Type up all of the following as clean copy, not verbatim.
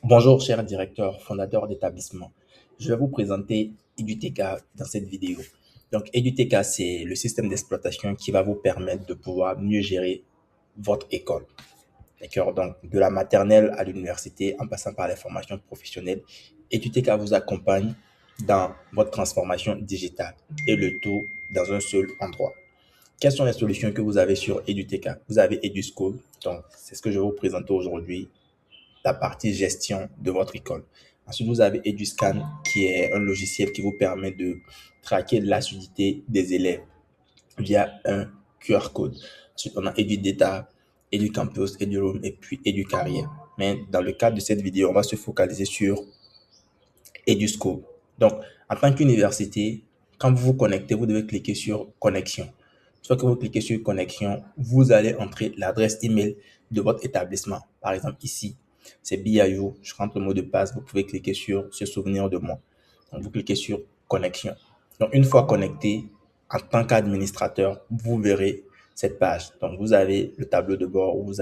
Bonjour, cher directeur, fondateur d'établissement. Je vais vous présenter EduTK dans cette vidéo. Donc, EduTK, c'est le système d'exploitation qui va vous permettre de pouvoir mieux gérer votre école. D'accord? Donc, de la maternelle à l'université, en passant par les formations professionnelles, EduTK vous accompagne dans votre transformation digitale et le tout dans un seul endroit. Quelles sont les solutions que vous avez sur EduTK? Vous avez EduSchool, donc c'est ce que je vais vous présenter aujourd'hui, la partie gestion de votre école. Ensuite, vous avez EduScan, qui est un logiciel qui vous permet de traquer l'assiduité des élèves via un QR code. Ensuite, on a EduData, EduCampus, EduRoom et puis EduCarrière. Mais dans le cadre de cette vidéo, on va se focaliser sur EduSchool. Donc, en tant qu'université, quand vous vous connectez, vous devez cliquer sur Connexion. Une fois que vous cliquez sur Connexion, vous allez entrer l'adresse email de votre établissement. Par exemple, ici, c'est BIU. Je rentre le mot de passe. Vous pouvez cliquer sur Se souvenir de moi. Donc, vous cliquez sur Connexion. Donc, une fois connecté, en tant qu'administrateur, vous verrez cette page. Donc, vous avez le tableau de bord où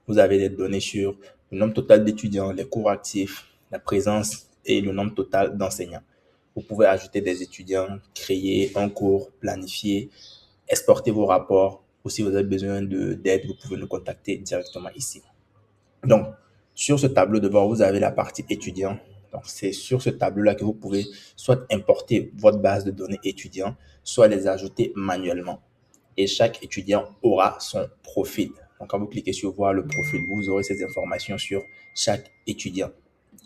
vous avez les données sur le nombre total d'étudiants, les cours actifs, la présence et le nombre total d'enseignants. Vous pouvez ajouter des étudiants, créer un cours, planifier, exporter vos rapports. Ou si vous avez besoin d'aide, vous pouvez nous contacter directement ici. Donc, sur ce tableau de bord, vous avez la partie étudiant. Donc, c'est sur ce tableau-là que vous pouvez soit importer votre base de données étudiants, soit les ajouter manuellement. Et chaque étudiant aura son profil. Donc, quand vous cliquez sur voir le profil, vous aurez ces informations sur chaque étudiant.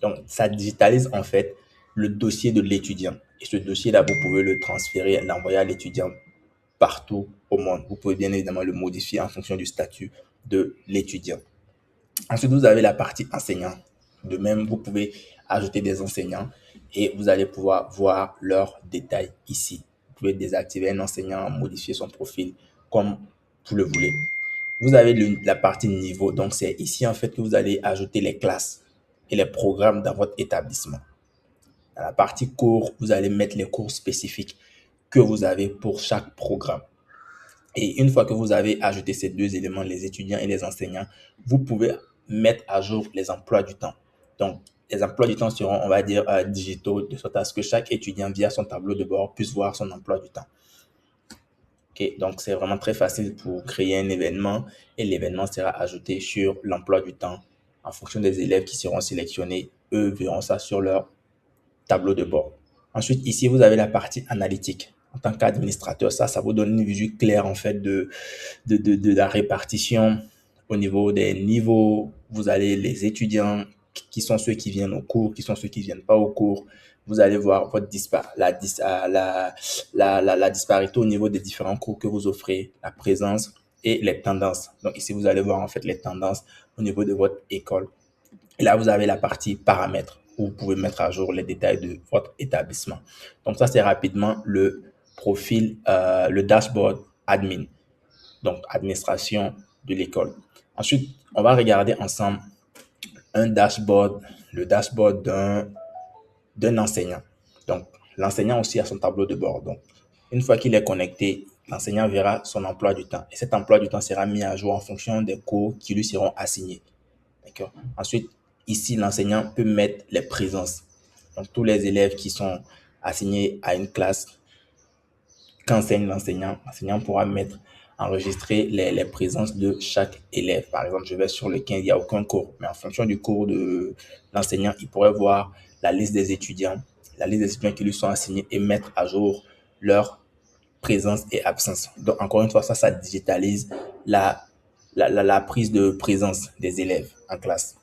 Donc, ça digitalise en fait le dossier de l'étudiant. Et ce dossier-là, vous pouvez le transférer, l'envoyer à l'étudiant partout au monde. Vous pouvez bien évidemment le modifier en fonction du statut de l'étudiant. Ensuite, vous avez la partie enseignant. De même, vous pouvez ajouter des enseignants et vous allez pouvoir voir leurs détails ici. Vous pouvez désactiver un enseignant, modifier son profil comme vous le voulez. Vous avez la partie niveau. Donc, c'est ici en fait que vous allez ajouter les classes et les programmes dans votre établissement. Dans la partie cours, vous allez mettre les cours spécifiques que vous avez pour chaque programme. Et une fois que vous avez ajouté ces deux éléments, les étudiants et les enseignants, vous pouvez mettre à jour les emplois du temps. Donc, les emplois du temps seront, on va dire, digitaux, de sorte à ce que chaque étudiant, via son tableau de bord, puisse voir son emploi du temps. Okay, donc, c'est vraiment très facile pour créer un événement et l'événement sera ajouté sur l'emploi du temps. En fonction des élèves qui seront sélectionnés, eux verront ça sur leur tableau de bord. Ensuite, ici, vous avez la partie analytique. En tant qu'administrateur, ça vous donne une vue claire en fait de la répartition au niveau des niveaux. Vous allez les étudiants, qui sont ceux qui viennent au cours, qui sont ceux qui viennent pas au cours. Vous allez voir votre la disparité au niveau des différents cours que vous offrez, la présence et les tendances. Donc ici, vous allez voir en fait les tendances au niveau de votre école. Et là, vous avez la partie paramètres où vous pouvez mettre à jour les détails de votre établissement. Donc ça, c'est rapidement le profil, le dashboard admin, donc administration de l'école. Ensuite, on va regarder ensemble un dashboard, le dashboard d'un enseignant. Donc, l'enseignant aussi a son tableau de bord. Donc, une fois qu'il est connecté, l'enseignant verra son emploi du temps. Et cet emploi du temps sera mis à jour en fonction des cours qui lui seront assignés. D'accord? Ensuite, ici, l'enseignant peut mettre les présences. Donc, tous les élèves qui sont assignés à une classe, qu'enseigne l'enseignant pourra mettre, enregistrer les présences de chaque élève. Par exemple, je vais sur le 15, il n'y a aucun cours, mais en fonction du cours de l'enseignant, il pourrait voir la liste des étudiants, qui lui sont assignés et mettre à jour leur présence et absence. Donc, encore une fois, ça digitalise la prise de présence des élèves en classe.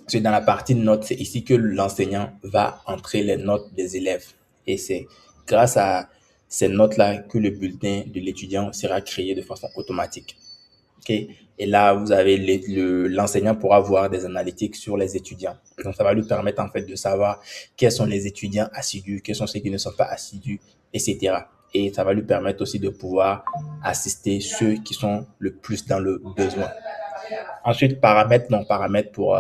C'est dans la partie notes, c'est ici que l'enseignant va entrer les notes des élèves. Et c'est grâce à ces notes-là que le bulletin de l'étudiant sera créé de façon automatique. Okay? Et là, vous avez l'enseignant pourra voir des analytiques sur les étudiants. Donc, ça va lui permettre en fait de savoir quels sont les étudiants assidus, quels sont ceux qui ne sont pas assidus, etc. Et ça va lui permettre aussi de pouvoir assister ceux qui sont le plus dans le besoin. Ensuite, paramètres pour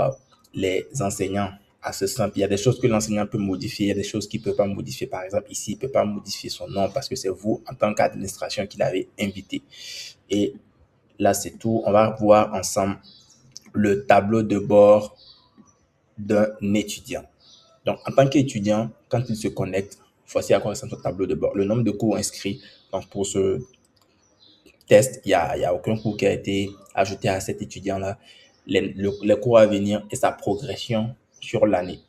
les enseignants. Assez simple. Il y a des choses que l'enseignant peut modifier, il y a des choses qu'il ne peut pas modifier. Par exemple, ici, il ne peut pas modifier son nom parce que c'est vous, en tant qu'administration, qui l'avez invité. Et là, c'est tout. On va voir ensemble le tableau de bord d'un étudiant. Donc, en tant qu'étudiant, quand il se connecte, voici à quoi ressemble son tableau de bord. Le nombre de cours inscrits. Donc, pour ce test, il y a aucun cours qui a été ajouté à cet étudiant-là. Les cours à venir et sa progression sur l'année.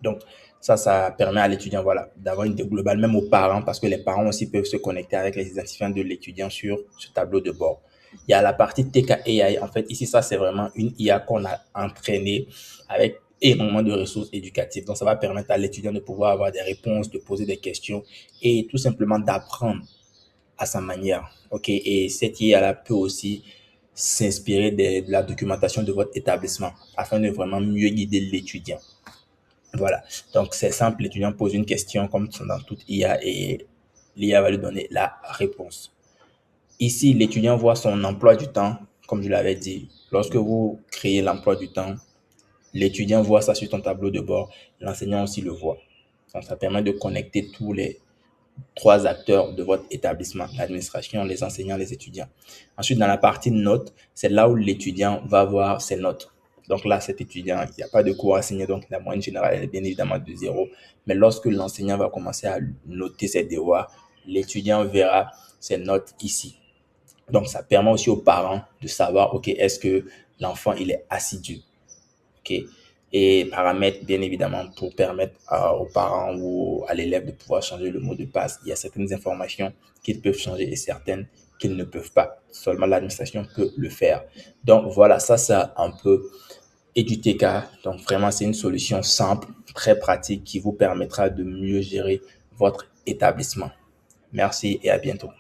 Donc, ça permet à l'étudiant, voilà, d'avoir une idée globale, même aux parents, parce que les parents aussi peuvent se connecter avec les identifiants de l'étudiant sur ce tableau de bord. Il y a la partie TKAI. En fait, ici, ça, c'est vraiment une IA qu'on a entraînée avec énormément de ressources éducatives. Donc, ça va permettre à l'étudiant de pouvoir avoir des réponses, de poser des questions et tout simplement d'apprendre à sa manière. OK? Et cette IA-là peut aussi s'inspirer de la documentation de votre établissement afin de vraiment mieux guider l'étudiant. Voilà. Donc, c'est simple. L'étudiant pose une question comme dans toute IA et l'IA va lui donner la réponse. Ici, l'étudiant voit son emploi du temps, comme je l'avais dit. Lorsque vous créez l'emploi du temps, l'étudiant voit ça sur ton tableau de bord. L'enseignant aussi le voit. Donc, ça permet de connecter tous les trois acteurs de votre établissement, l'administration, les enseignants, les étudiants. Ensuite, dans la partie notes, c'est là où l'étudiant va voir ses notes. Donc là, cet étudiant, il n'y a pas de cours à enseigner, donc la moyenne générale est bien évidemment de 0. Mais lorsque l'enseignant va commencer à noter ses devoirs, l'étudiant verra ses notes ici. Donc, ça permet aussi aux parents de savoir, OK, est-ce que l'enfant, il est assidu? OK. Et paramètres, bien évidemment, pour permettre aux parents ou à l'élève de pouvoir changer le mot de passe. Il y a certaines informations qu'ils peuvent changer et certaines qu'ils ne peuvent pas. Seulement l'administration peut le faire. Donc voilà, ça c'est un peu EduTK. Donc vraiment, c'est une solution simple, très pratique qui vous permettra de mieux gérer votre établissement. Merci et à bientôt.